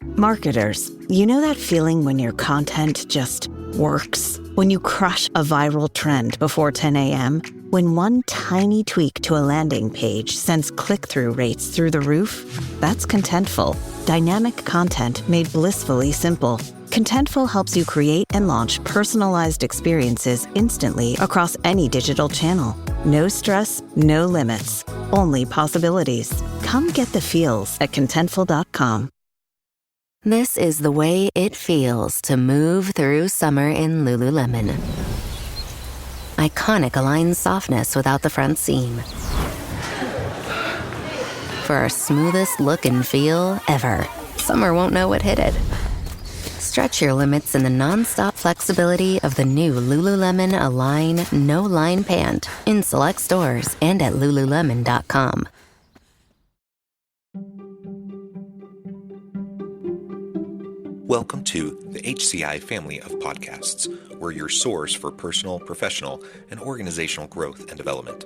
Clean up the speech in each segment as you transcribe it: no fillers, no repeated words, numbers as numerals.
Marketers, you know that feeling when your content just works? When you crush a viral trend before 10 a.m.? When one tiny tweak to a landing page sends click-through rates through the roof? That's Contentful. Dynamic content made blissfully simple. Contentful helps you create and launch personalized experiences instantly across any digital channel. No stress, no limits, only possibilities. Come get the feels at Contentful.com. This is the way it feels to move through summer in Lululemon. Iconic Align softness without the front seam. For our smoothest look and feel ever, summer won't know what hit it. Stretch your limits in the non-stop flexibility of the new Lululemon Align No-Line Pant in select stores and at Lululemon.com. Welcome to the HCI family of podcasts. We're your source for personal, professional, and organizational growth and development.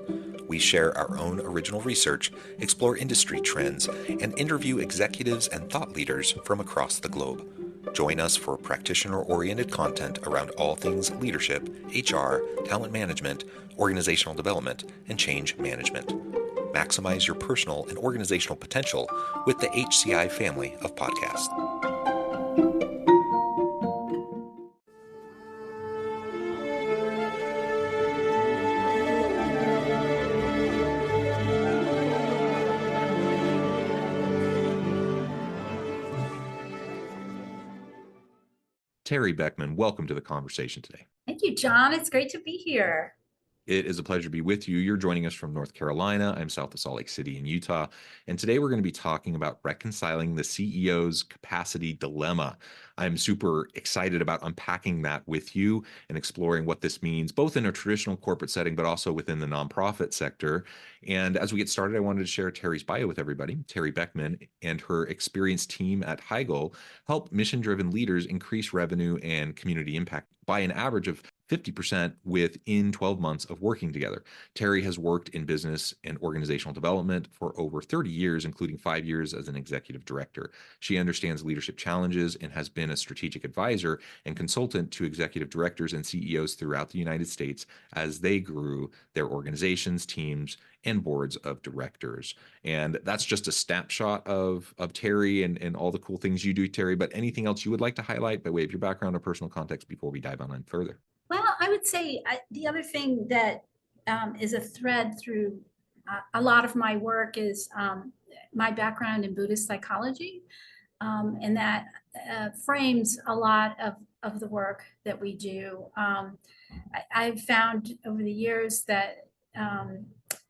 We share our own original research, explore industry trends, and interview executives and thought leaders from across the globe. Join us for practitioner-oriented content around all things leadership, HR, talent management, organizational development, and change management. Maximize your personal and organizational potential with the HCI family of podcasts. Teri Beckman, welcome to the conversation today. Thank you, John. It's great to be here. It is a pleasure to be with you. You're joining us from North Carolina. I'm south of Salt Lake City in Utah. And today we're going to be talking about reconciling the CEO's capacity dilemma. I'm super excited about unpacking that with you and exploring what this means, both in a traditional corporate setting, but also within the nonprofit sector. And as we get started, I wanted to share Teri's bio with everybody. Teri Beckman and her experienced team at Heigl help mission-driven leaders increase revenue and community impact by an average of 50% within 12 months of working together. Teri has worked in business and organizational development for over 30 years, including 5 years as an executive director. She understands leadership challenges and has been a strategic advisor and consultant to executive directors and CEOs throughout the United States as they grew their organizations, teams, and boards of directors. And that's just a snapshot of Teri and all the cool things you do, Teri. But anything else you would like to highlight by way of your background or personal context before we dive on further? Well, I would say the other thing that is a thread through a lot of my work is my background in Buddhist psychology, and that frames a lot of the work that we do. I've found over the years that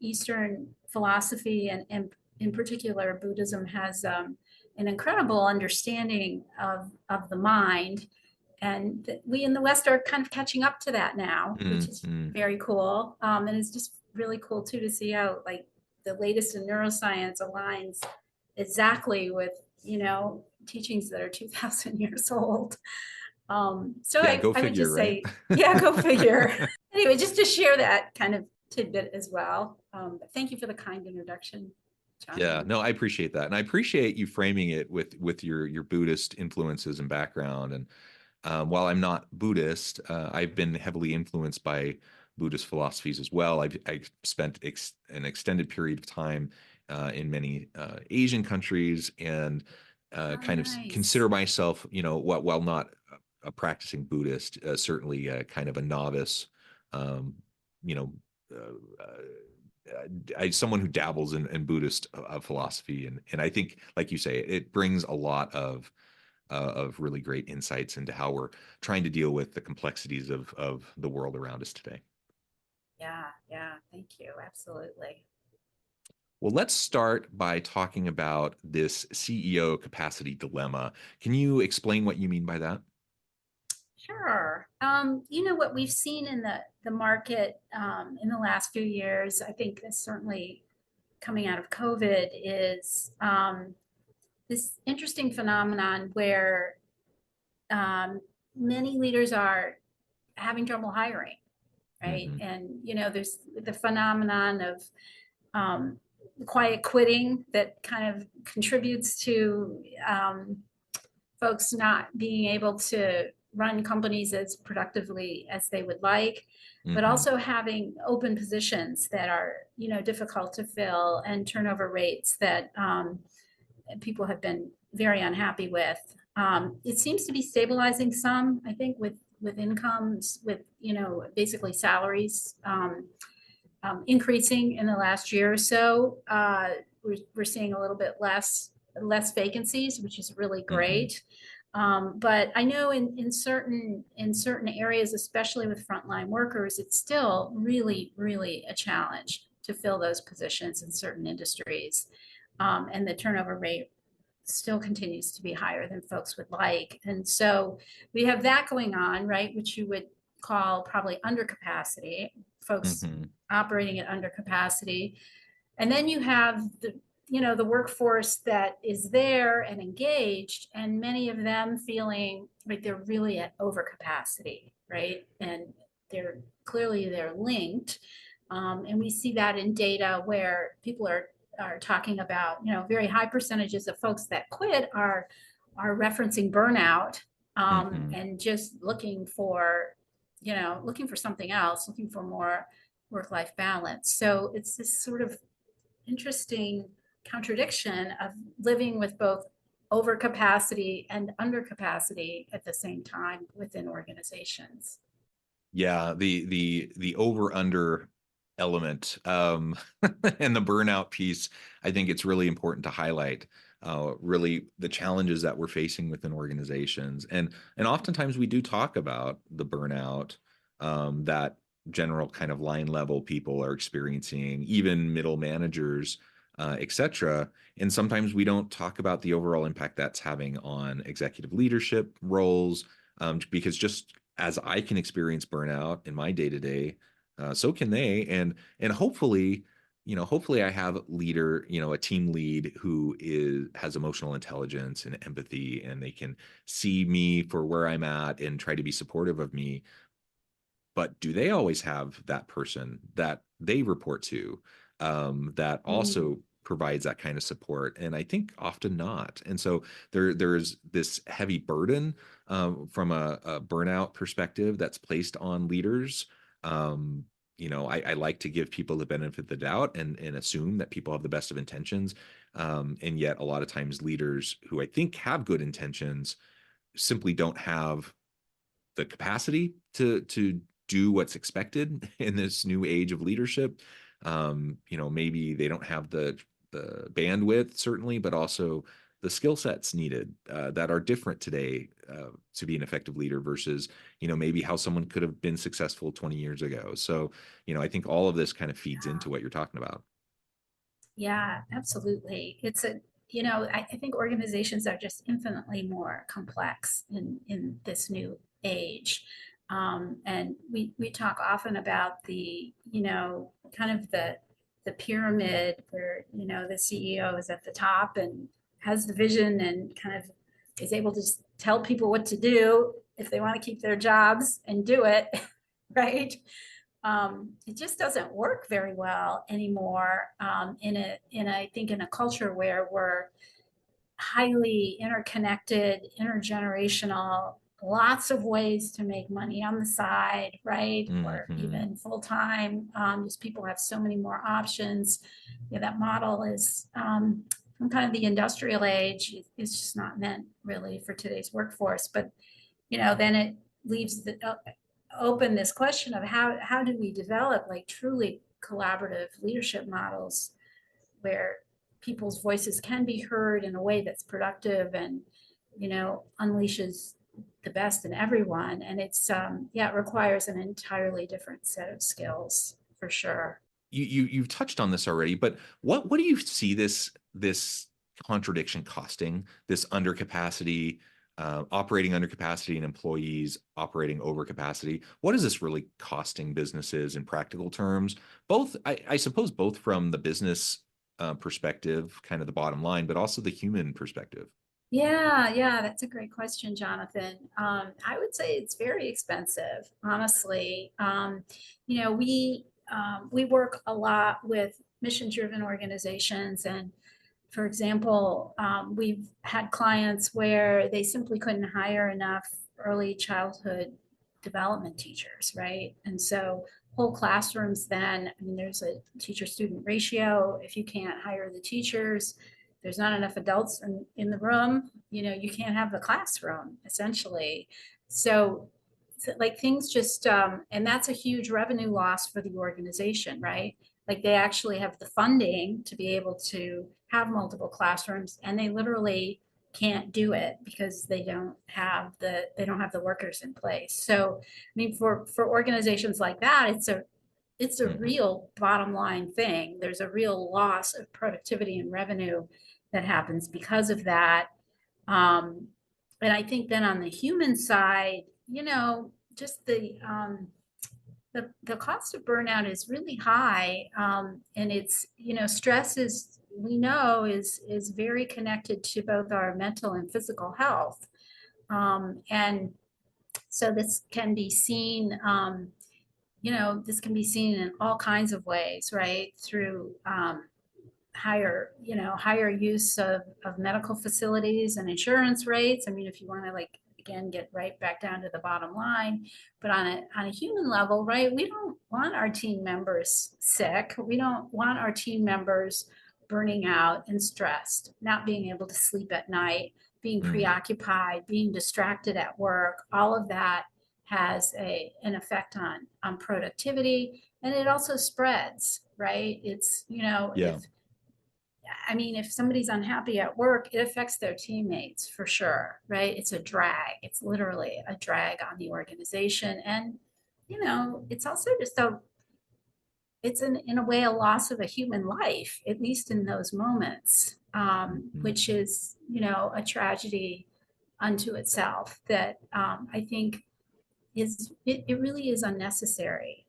Eastern philosophy and in particular Buddhism has an incredible understanding of the mind. And we in the West are kind of catching up to that now, which is very cool. And it's just really cool too to see how like the latest in neuroscience aligns exactly with, teachings that are 2,000 years old. So yeah, I would just say, yeah, go figure. Anyway, just to share that kind of tidbit as well. But thank you for the kind introduction, John. Yeah, no, I appreciate that. And I appreciate you framing it with your Buddhist influences and background. And while I'm not Buddhist, I've been heavily influenced by Buddhist philosophies as well. I've spent an extended period of time in many Asian countries and kind of consider myself, while not a practicing Buddhist, certainly kind of a novice, someone who dabbles in Buddhist philosophy. And I think, like you say, it brings a lot of really great insights into how we're trying to deal with the complexities of the world around us today. Yeah, thank you. Absolutely. Well, let's start by talking about this CEO capacity dilemma. Can you explain what you mean by that? Sure. What we've seen in the market in the last few years, I think certainly coming out of COVID, is this interesting phenomenon where many leaders are having trouble hiring, right? Mm-hmm. And, there's the phenomenon of quiet quitting that kind of contributes to folks not being able to run companies as productively as they would like, but also having open positions that are, difficult to fill, and turnover rates that people have been very unhappy with. It seems to be stabilizing some, I think, with incomes, with, basically salaries increasing in the last year or so. We're seeing a little bit less vacancies, which is really great. But I know in certain areas, especially with frontline workers, it's still really, really a challenge to fill those positions in certain industries. And the turnover rate still continues to be higher than folks would like. And so we have that going on, right, which you would call probably undercapacity, folks operating at undercapacity. And then you have the workforce that is there and engaged, and many of them feeling like they're really at overcapacity, right? And they're linked. And we see that in data where people are talking about, very high percentages of folks that quit are referencing burnout, and just looking for something else, looking for more work-life balance. So it's this sort of interesting contradiction of living with both overcapacity and undercapacity at the same time within organizations. Yeah, the over under element and the burnout piece, I think it's really important to highlight really the challenges that we're facing within organizations. And oftentimes we do talk about the burnout that general kind of line level people are experiencing, even middle managers, et cetera. And sometimes we don't talk about the overall impact that's having on executive leadership roles, because just as I can experience burnout in my day to day, so can they. And hopefully, hopefully I have a team lead who has emotional intelligence and empathy, and they can see me for where I'm at and try to be supportive of me. But do they always have that person that they report to that also provides that kind of support? And I think often not. And so there's this heavy burden from a burnout perspective that's placed on leaders. I like to give people the benefit of the doubt and assume that people have the best of intentions. And yet a lot of times leaders who I think have good intentions simply don't have the capacity to do what's expected in this new age of leadership. Maybe they don't have the bandwidth, certainly, but also the skill sets needed that are different today to be an effective leader versus, maybe how someone could have been successful 20 years ago. So, I think all of this kind of feeds into what you're talking about. Yeah, absolutely. I think organizations are just infinitely more complex in this new age. And we talk often about the, kind of the pyramid where, the CEO is at the top and has the vision and kind of is able to just tell people what to do if they want to keep their jobs and do it, right? It just doesn't work very well anymore I think in a culture where we're highly interconnected, intergenerational, lots of ways to make money on the side, right? Or even full time. Just people have so many more options. That model is from kind of the industrial age. It's just not meant really for today's workforce. But then it leaves open this question of how do we develop like truly collaborative leadership models where people's voices can be heard in a way that's productive and unleashes the best in everyone. And it's it requires an entirely different set of skills for sure. You've touched on this already, but what do you see this contradiction costing, this undercapacity, operating under capacity and employees operating over capacity? What is this really costing businesses in practical terms? Both, I suppose, both from the business perspective, kind of the bottom line, but also the human perspective. Yeah, that's a great question, Jonathan. I would say it's very expensive, honestly. We work a lot with mission-driven organizations, and for example, we've had clients where they simply couldn't hire enough early childhood development teachers, right? And so whole classrooms then, I mean, there's a teacher-student ratio. If you can't hire the teachers, there's not enough adults in the room, you can't have the classroom, essentially. So like things just, and that's a huge revenue loss for the organization, right? Like they actually have the funding to be able to have multiple classrooms, and they literally can't do it because they don't have the workers in place. So I mean, for organizations like that, it's a real bottom line thing. There's a real loss of productivity and revenue that happens because of that. And I think then on the human side, just the cost of burnout is really high. And it's, stress is, we know is very connected to both our mental and physical health. And so this can be seen, this can be seen in all kinds of ways, right? Through higher use of medical facilities and insurance rates. I mean, if you want to like, again, get right back down to the bottom line, but on a human level, right? We don't want our team members sick. We don't want our team members burning out and stressed, not being able to sleep at night, being preoccupied, being distracted at work. All of that has an effect on productivity, and it also spreads, right? It's, Yeah. if somebody's unhappy at work, it affects their teammates for sure, right? It's a drag. It's literally a drag on the organization. And, it's also just it's in a way a loss of a human life, at least in those moments, which is, a tragedy unto itself that I think it really is unnecessary.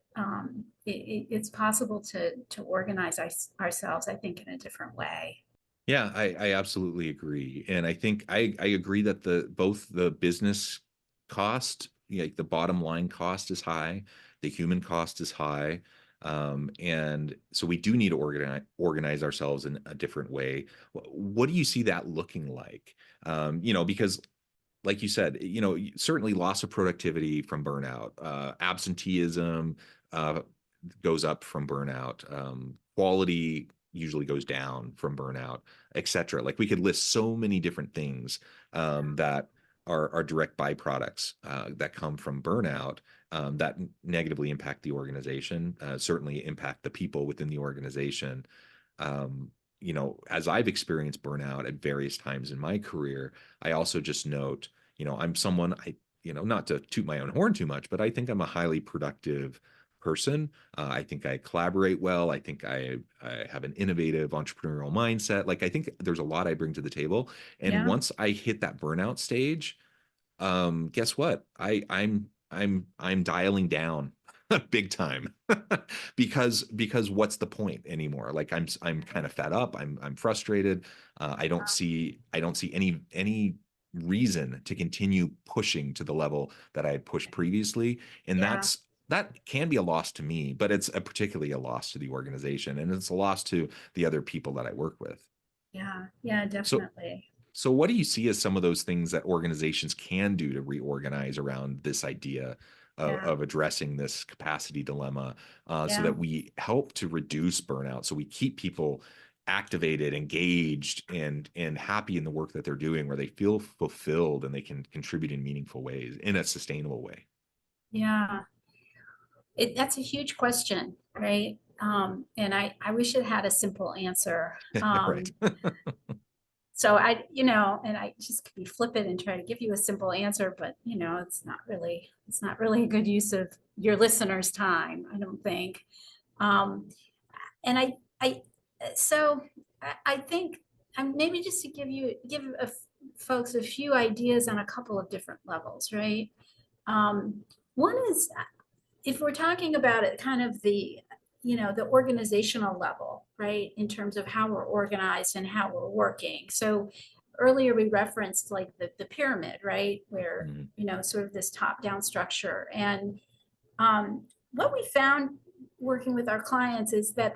It's possible to organize ourselves, I think, in a different way. Yeah, I absolutely agree. And I think I agree that both the business cost, like the bottom line cost is high, the human cost is high. And so we do need to organize ourselves in a different way. What do you see that looking like? Because like you said, certainly loss of productivity from burnout, absenteeism goes up from burnout, quality usually goes down from burnout, etc. Like we could list so many different things that are direct byproducts that come from burnout that negatively impact the organization, certainly impact the people within the organization. As I've experienced burnout at various times in my career, I also just note, I'm someone not to toot my own horn too much, but I think I'm a highly productive person. I think I collaborate well. I think I have an innovative entrepreneurial mindset. Like I think there's a lot I bring to the table. And Yeah. once I hit that burnout stage, guess what? I'm dialing down big time because what's the point anymore? Like I'm kind of fed up. I'm frustrated. I don't see any reason to continue pushing to the level that I had pushed previously, and Yeah. that can be a loss to me, but it's particularly a loss to the organization, and it's a loss to the other people that I work with. Yeah. Yeah, So definitely. so what do you see as some of those things that organizations can do to reorganize around this idea Yeah. of addressing this capacity dilemma, so Yeah. that we help to reduce burnout, so we keep people activated, engaged, and happy in the work that they're doing, where they feel fulfilled and they can contribute in meaningful ways in a sustainable way? Yeah. That's a huge question, right? And I wish it had a simple answer. Right. So and I just could be flippant and try to give you a simple answer, but it's not really a good use of your listeners' time, I don't think. Um, and so I think maybe just to give folks a few ideas on a couple of different levels, right? Um, One is if we're talking about it kind of the organizational level, right, in terms of how we're organized and how we're working. So earlier we referenced like the pyramid, right, where Mhm. sort of this top down structure. And what we found working with our clients is that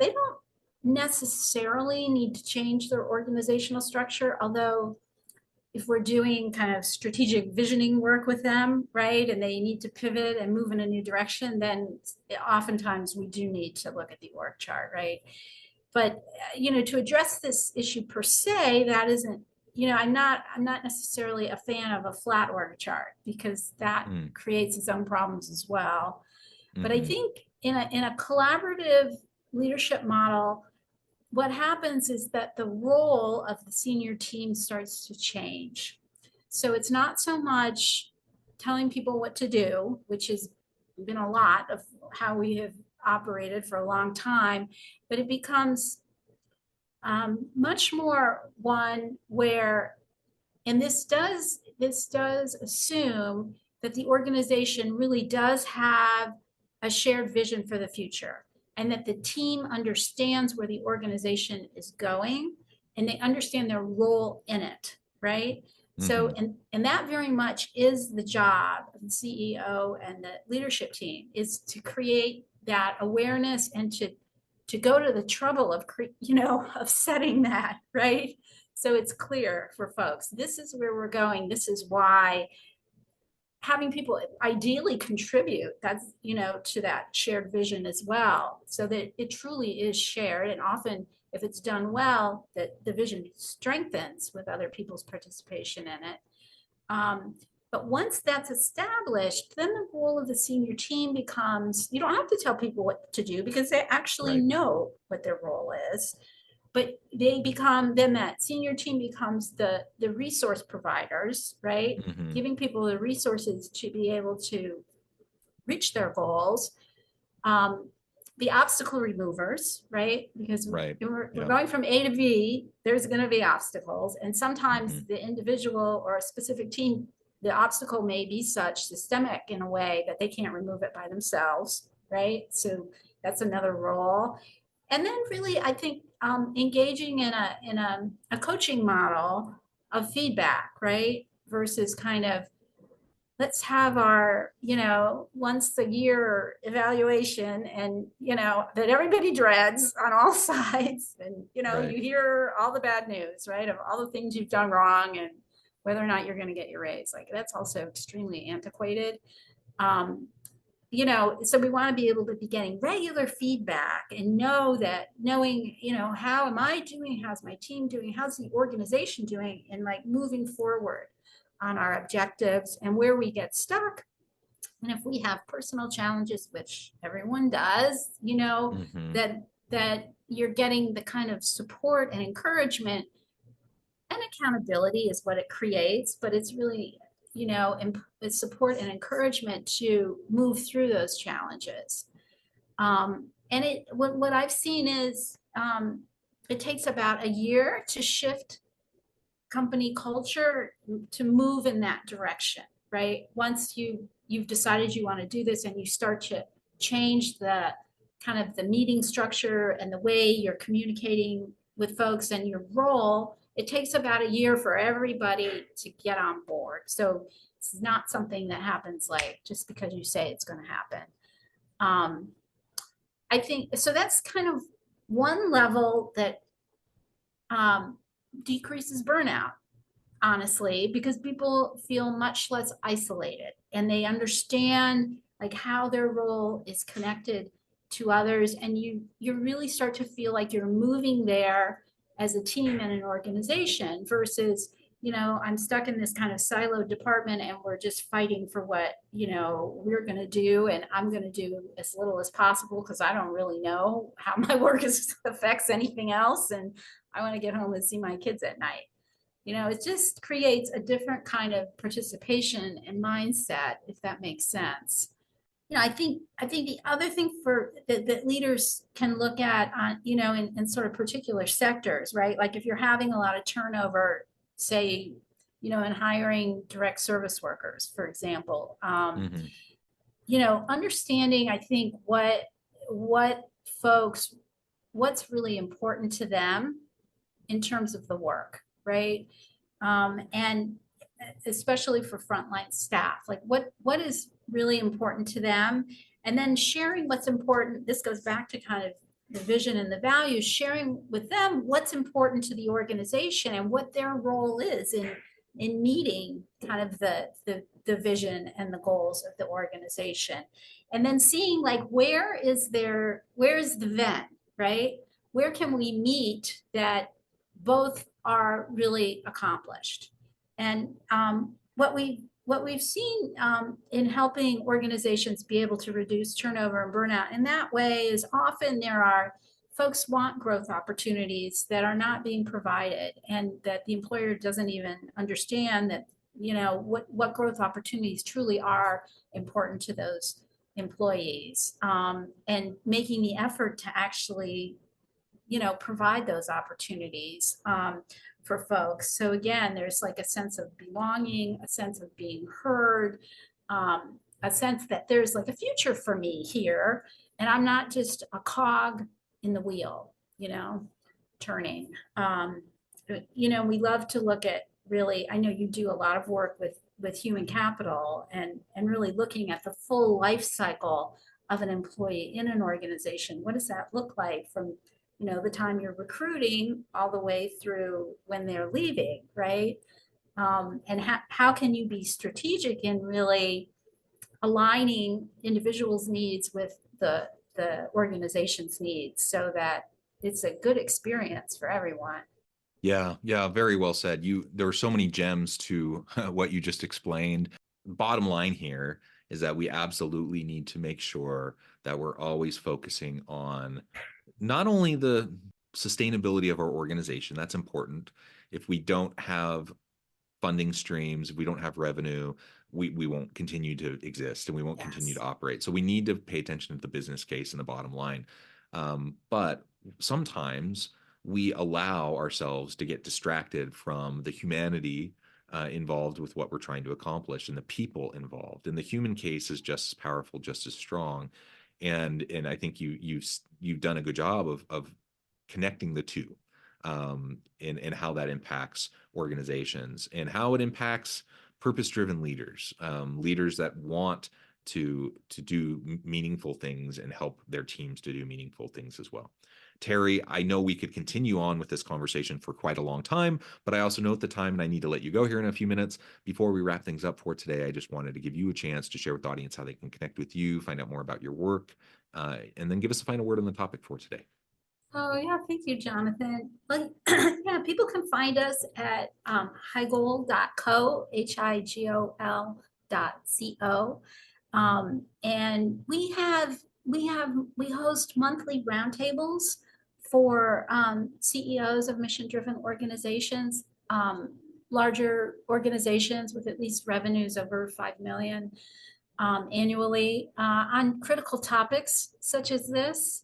necessarily need to change their organizational structure, although if we're doing kind of strategic visioning work with them, right, and they need to pivot and move in a new direction, then oftentimes we do need to look at the org chart, right? But to address this issue per se, that isn't, I'm not necessarily a fan of a flat org chart, because that creates its own problems as well. But I think in a collaborative leadership model, what happens is that the role of the senior team starts to change. So it's not so much telling people what to do, which has been a lot of how we have operated for a long time, but it becomes much more one where, and this does assume that the organization really does have a shared vision for the future, and that the team understands where the organization is going, and they understand their role in it, right? So, and that very much is the job of the CEO and the leadership team, is to create that awareness and to go to the trouble of of setting that, right? So it's clear for folks, this is where we're going, this is why. Having people ideally contribute, that's, to that shared vision as well, so that it truly is shared. And often, if it's done well, that the vision strengthens with other people's participation in it. But once that's established, then the role of the senior team becomes, you don't have to tell people what to do, because they actually know what their role is. But they become, then that senior team becomes the resource providers, right? Giving people the resources to be able to reach their goals. The obstacle removers, right? Because we're going from A to B, there's going to be obstacles. And sometimes the individual or a specific team, the obstacle may be such systemic in a way that they can't remove it by themselves, right? So that's another role. And then really, I think engaging in a coaching model of feedback, right? Versus kind of, let's have our, once a year evaluation, and, that everybody dreads on all sides. And, you hear all the bad news, right? Of all the things you've done wrong and whether or not you're going to get your raise. Like, that's also extremely antiquated. So we want to be able to be getting regular feedback and knowing, how am I doing? How's my team doing? How's the organization doing? And like moving forward on our objectives and where we get stuck. And if we have personal challenges, which everyone does, that you're getting the kind of support and encouragement, and accountability is what it creates, but it's really, it's support and encouragement to move through those challenges. And what I've seen is it takes about a year to shift company culture to move in that direction, right? Once you've decided you want to do this and you start to change the kind of the meeting structure and the way you're communicating with folks and your role, it takes about a year for everybody to get on board. So it's not something that happens like just because you say it's going to happen. I think, so that's kind of one level that decreases burnout, honestly, because people feel much less isolated and they understand like how their role is connected to others. And you really start to feel like you're moving there as a team and an organization versus, I'm stuck in this kind of siloed department and we're just fighting for what, we're going to do. And I'm going to do as little as possible because I don't really know how my work affects anything else. And I want to get home and see my kids at night. It just creates a different kind of participation and mindset, if that makes sense. I think the other thing that leaders can look at on, in sort of particular sectors, right? Like if you're having a lot of turnover, say, in hiring direct service workers, for example, understanding, I think what's really important to them in terms of the work, right? And especially for frontline staff, like what is really important to them, and then sharing what's important. This goes back to kind of vision and the values, sharing with them what's important to the organization and what their role is in meeting kind of the vision and the goals of the organization. And then seeing like, where's the then, right? Where can we meet that both are really accomplished? And what we've seen in helping organizations be able to reduce turnover and burnout in that way is often there are folks want growth opportunities that are not being provided, and that the employer doesn't even understand that, what growth opportunities truly are important to those employees, and making the effort to actually provide those opportunities for folks. So again, there's like a sense of belonging, a sense of being heard, a sense that there's like a future for me here, and I'm not just a cog in the wheel, turning. We love to look at, really, I know you do a lot of work with human capital and really looking at the full life cycle of an employee in an organization. What does that look like from the time you're recruiting all the way through when they're leaving, right? And how can you be strategic in really aligning individuals' needs with the organization's needs so that it's a good experience for everyone? Yeah, very well said. There are so many gems to what you just explained. Bottom line here is that we absolutely need to make sure that we're always focusing on not only the sustainability of our organization, that's important. If we don't have funding streams, if we don't have revenue, we won't continue to exist and we won't continue to operate. So we need to pay attention to the business case and the bottom line. But sometimes we allow ourselves to get distracted from the humanity involved with what we're trying to accomplish and the people involved. And the human case is just as powerful, just as strong. And I think you've done a good job of connecting the two, and how that impacts organizations and how it impacts purpose-driven leaders, leaders that want to do meaningful things and help their teams to do meaningful things as well. Teri, I know we could continue on with this conversation for quite a long time, but I also note the time and I need to let you go here in a few minutes. Before we wrap things up for today, I just wanted to give you a chance to share with the audience how they can connect with you, find out more about your work, and then give us a final word on the topic for today. Oh, yeah. Thank you, Jonathan. Well, yeah, people can find us at higol.co, HIGOL.co. And we host monthly roundtables for CEOs of mission-driven organizations, larger organizations with at least revenues over 5 million. Annually on critical topics such as this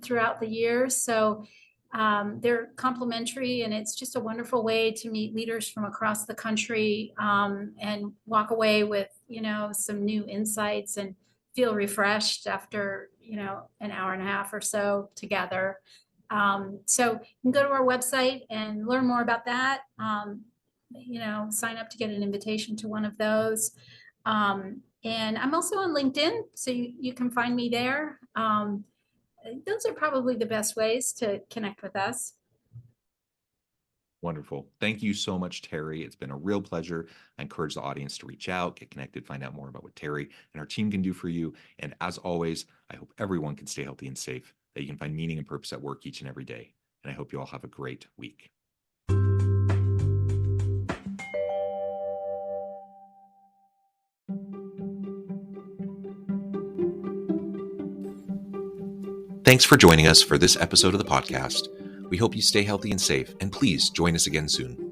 throughout the year. So they're complimentary, and it's just a wonderful way to meet leaders from across the country and walk away with, some new insights and feel refreshed after, an hour and a half or so together. So you can go to our website and learn more about that. Sign up to get an invitation to one of those. And I'm also on LinkedIn, so you can find me there. Those are probably the best ways to connect with us. Wonderful. Thank you so much, Teri. It's been a real pleasure. I encourage the audience to reach out, get connected, find out more about what Teri and our team can do for you. And as always, I hope everyone can stay healthy and safe, that you can find meaning and purpose at work each and every day. And I hope you all have a great week. Thanks for joining us for this episode of the podcast. We hope you stay healthy and safe, and please join us again soon.